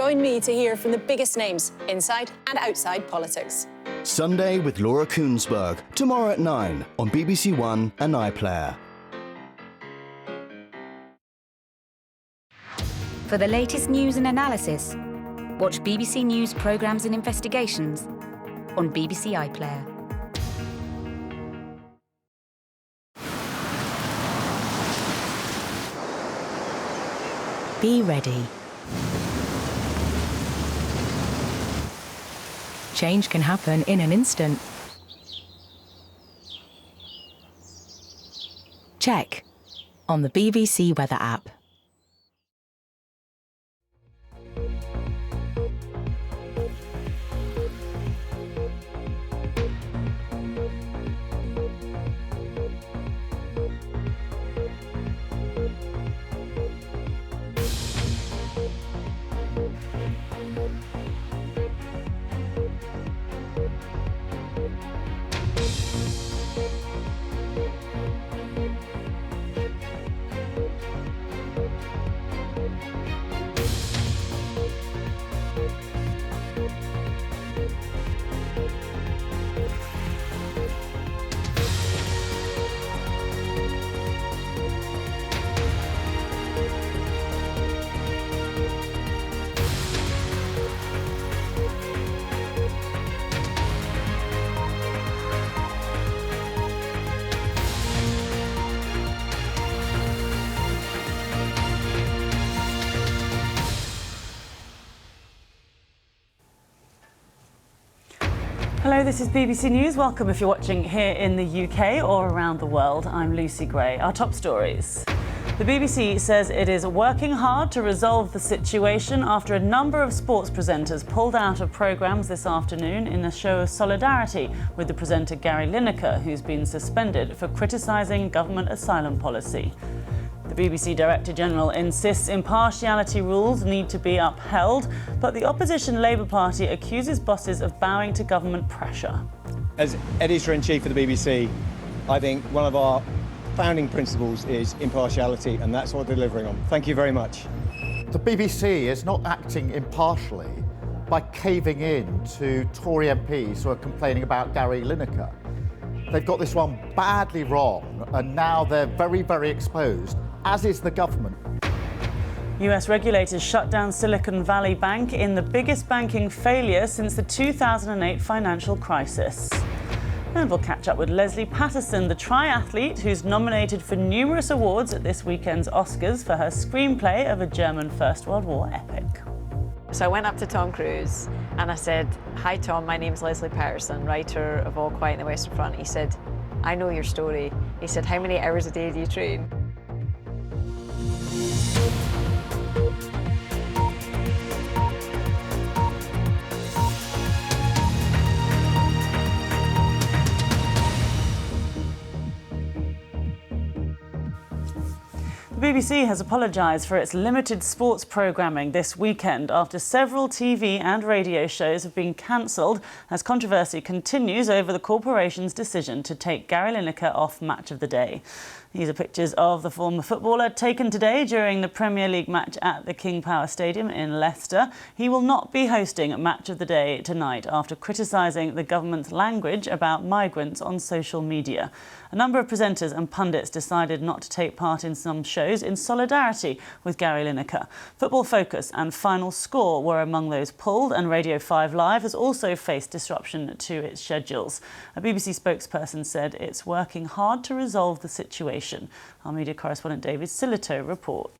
Join me to hear from the biggest names inside and outside politics. Sunday with Laura Koonsberg, tomorrow at 9 on BBC One and iPlayer. For the latest news and analysis, watch BBC News programmes and investigations on BBC iPlayer. Be ready. Change can happen in an instant. Check on the BBC Weather app. Hello, this is BBC News. Welcome if you're watching here in the UK or around the world. I'm Lucy Gray. Our top stories. The BBC says it is working hard to resolve the situation after a number of sports presenters pulled out of programmes this afternoon in a show of solidarity with the presenter Gary Lineker, who's been suspended for criticising government asylum policy. The BBC Director General insists impartiality rules need to be upheld, but the opposition Labour Party accuses bosses of bowing to government pressure. As Editor-in-Chief of the BBC, I think one of our founding principles is impartiality, and that's what we're delivering on. Thank you very much. The BBC is not acting impartially by caving in to Tory MPs who are complaining about Gary Lineker. They've got this one badly wrong, and now they're very, very exposed, as is the government. US regulators shut down Silicon Valley Bank in the biggest banking failure since the 2008 financial crisis. And we'll catch up with Leslie Patterson, the triathlete who's nominated for numerous awards at this weekend's Oscars for her screenplay of a German First World War epic. So I went up to Tom Cruise and I said, "Hi Tom, my name's Leslie Patterson, writer of All Quiet on the Western Front." He said, "I know your story." He said, "How many hours a day do you train?" The BBC has apologised for its limited sports programming this weekend after several TV and radio shows have been cancelled as controversy continues over the corporation's decision to take Gary Lineker off Match of the Day. These are pictures of the former footballer taken today during the Premier League match at the King Power Stadium in Leicester. He will not be hosting Match of the Day tonight after criticising the government's language about migrants on social media. A number of presenters and pundits decided not to take part in some shows in solidarity with Gary Lineker. Football Focus and Final Score were among those pulled, and Radio 5 Live has also faced disruption to its schedules. A BBC spokesperson said it's working hard to resolve the situation. Our media correspondent David Silito reports.